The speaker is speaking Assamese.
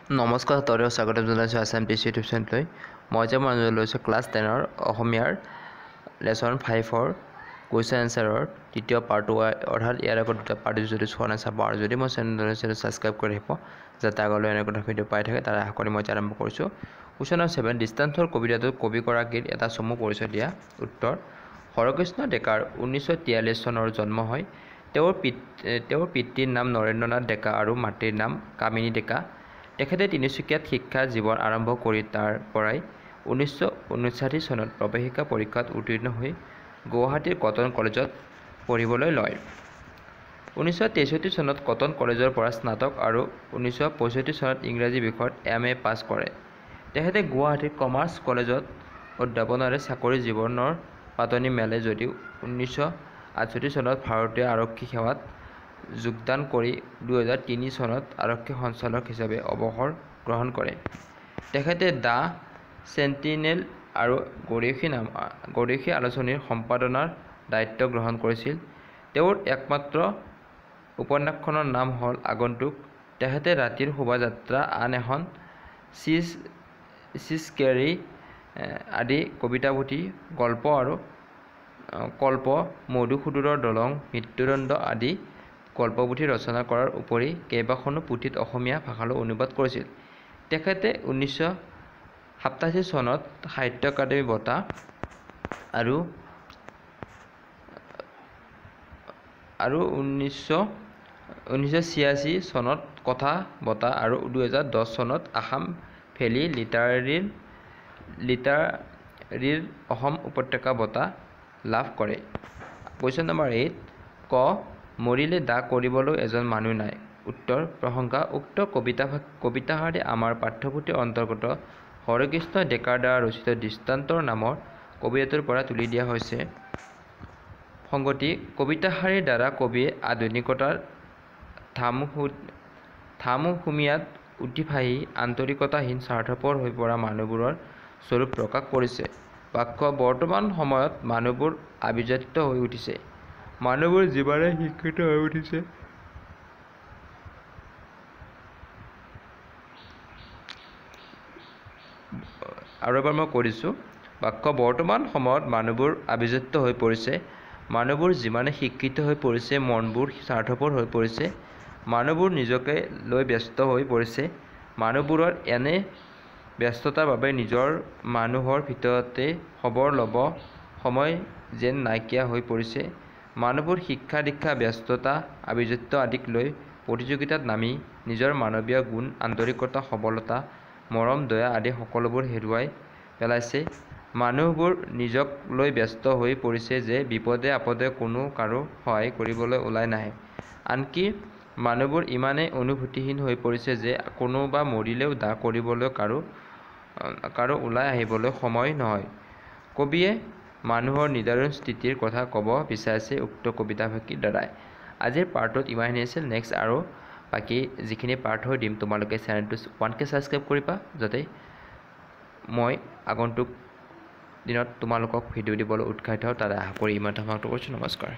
নমস্কাৰ তৰিও স্বাগতম জনাইছোঁ আছাম ইউটিউব চেনেললৈ। মই যে মনোযোগ লৈছোঁ ক্লাছ 10ৰ অসমীয়াৰ লেছন 5ৰ কুৱেশ্যন এনচাৰৰ তৃতীয় পাৰ্ট অৰ্থাৎ ইয়াৰ আগত দুটা পাৰ্ট যদি চোৱা নাই চাব, আৰু যদি মই চেনেললৈ ছাবস্ক্ৰাইব কৰি আহিব যাতে আগলৈ এনেকুৱা ভিডিঅ' পাই থাকে, তাৰ আশা কৰি মই আৰম্ভ কৰিছোঁ। কুৱেশ্যন নম্বৰ 7, দৃষ্টান্তৰ কবিতাটোত কবিগৰাকীৰ এটা চমু পৰিচয় দিয়া। উত্তৰ: হৰকৃষ্ণ ডেকাৰ 1943 চনৰ জন্ম হয়। তেওঁৰ পিতৃৰ নাম নৰেন্দ্ৰ নাথ ডেকা আৰু মাতৃৰ নাম কামিনী ডেকা। তেখেতে তিনিচুকীয়াত শিক্ষা জীৱন আৰম্ভ কৰি তাৰ পৰাই 1959 চনত প্ৰৱেশিকা পৰীক্ষাত উত্তীৰ্ণ হৈ গুৱাহাটীৰ কটন কলেজত পঢ়িবলৈ লয়। 1963 চনত কটন কলেজৰ পৰা স্নাতক আৰু 1965 চনত ইংৰাজী বিষয়ত MA পাছ কৰে। তেখেতে গুৱাহাটীৰ কমাৰ্চ কলেজত অধ্যাপনাৰে চাকৰি জীৱনৰ পাতনি মেলে যদিও 1968 চনত ভাৰতীয় আৰক্ষী সেৱাত যোগদান কৰি 2003 চনত আৰক্ষী সঞ্চালক হিচাপে অৱসৰ গ্ৰহণ কৰে। তেখেতে দ্য চেণ্টিনেল আৰু গৰীয়সী আলোচনীৰ সম্পাদনাৰ দায়িত্ব গ্ৰহণ কৰিছিল। তেওঁৰ একমাত্ৰ উপন্যাসখনৰ নাম হ'ল আগন্তুক। তেখেতে ৰাতিৰ শোভাযাত্ৰা, আন এখন চিজকেৰী আদি কবিতাপুথি, গল্প আৰু কল্প, মধুসূদনৰ দলং, মৃত্যুদণ্ড আদি গল্পপুথি ৰচনা কৰাৰ উপৰি কেইবাখনো পুথিত অসমীয়া ভাষালৈ অনুবাদ কৰিছিল। তেখেতে 1987 চনত সাহিত্য একাডেমী বঁটা আৰু 1986 চনত কথা বঁটা আৰু 2010 চনত আসাম ভেলী লিটাৰীৰ অসম উপত্যকা বঁটা লাভ কৰে। কুৱেশ্যন নম্বৰ 8, ক মৰিলে দাহ কৰিবলৈ এজন মানুহ নাই। উত্তৰ: প্ৰশংসা। উক্ত কবিতাষাৰি আমাৰ পাঠ্যপুথিৰ অন্তৰ্গত হৰকৃষ্ণ ডেকাৰ দ্বাৰা ৰচিত দৃষ্টান্তৰ নামৰ কবিতাটোৰ পৰা তুলি দিয়া হৈছে। সংগতি: কবিতাষাৰিৰ দ্বাৰা কবিয়ে আধুনিকতাৰ ধামখুমীয়াত উঠি ভাঁহি আন্তৰিকতাহীন স্বাৰ্থপৰ হৈ পৰা মানুহবোৰৰ স্বৰূপ প্ৰকাশ কৰিছে। বাক্য: বৰ্তমান সময়ত মানুহবোৰ আভিজাত্য হৈ উঠিছে। মানুহবোৰ যিমানে শিক্ষিত হৈ উঠিছে আৰু এবাৰ মই কৈ দিছোঁ। বাক্য: বৰ্তমান সময়ত মানুহবোৰ আভিজাত্য হৈ পৰিছে। মানুহবোৰ যিমানে শিক্ষিত হৈ পৰিছে, মনবোৰ স্বাৰ্থপৰ হৈ পৰিছে। মানুহবোৰ নিজকে লৈ ব্যস্ত হৈ পৰিছে। মানুহবোৰৰ এনে ব্যস্ততাৰ বাবে নিজৰ মানুহৰ ভিতৰতে খবৰ ল'ব সময় যেন নাইকিয়া হৈ পৰিছে। মানুহবোৰ শিক্ষা দীক্ষা, ব্যস্ততা, আভিজাত্য আদিক লৈ প্ৰতিযোগিতাত নামি নিজৰ মানৱীয় গুণ, আন্তৰিকতা, সবলতা, মৰম, দয়া আদি সকলোবোৰ হেৰুৱাই পেলাইছে। মানুহবোৰ নিজক লৈ ব্যস্ত হৈ পৰিছে যে বিপদে আপদে কোনো কাৰো সহায় কৰিবলৈ ওলাই নাহে। আনকি মানুহবোৰ ইমানেই অনুভূতিহীন হৈ পৰিছে যে কোনোবা মৰিলেও দাহ কৰিবলৈ কাৰো ওলাই আহিবলৈ সময় নহয়। কবিয়ে মানুহৰ নিদাৰুণ স্থিতিৰ কথা ক'ব বিচাৰিছে উক্ত কবিতাফাঁকিৰ দ্বাৰাই। আজিৰ পাৰ্টটোত ইমানখিনি আছিল। নেক্সট আৰু বাকী যিখিনি পাৰ্ট হৈ দিম, তোমালোকে চেনেলটো 1K ছাবস্ক্ৰাইব কৰিবা যাতে মই আগন্তুক দিনত তোমালোকক ভিডিঅ' দিবলৈ উৎসাহিত হওঁ, তাৰে আশা কৰি ইমানতে সমাপ্ত কৰিছোঁ। নমস্কাৰ।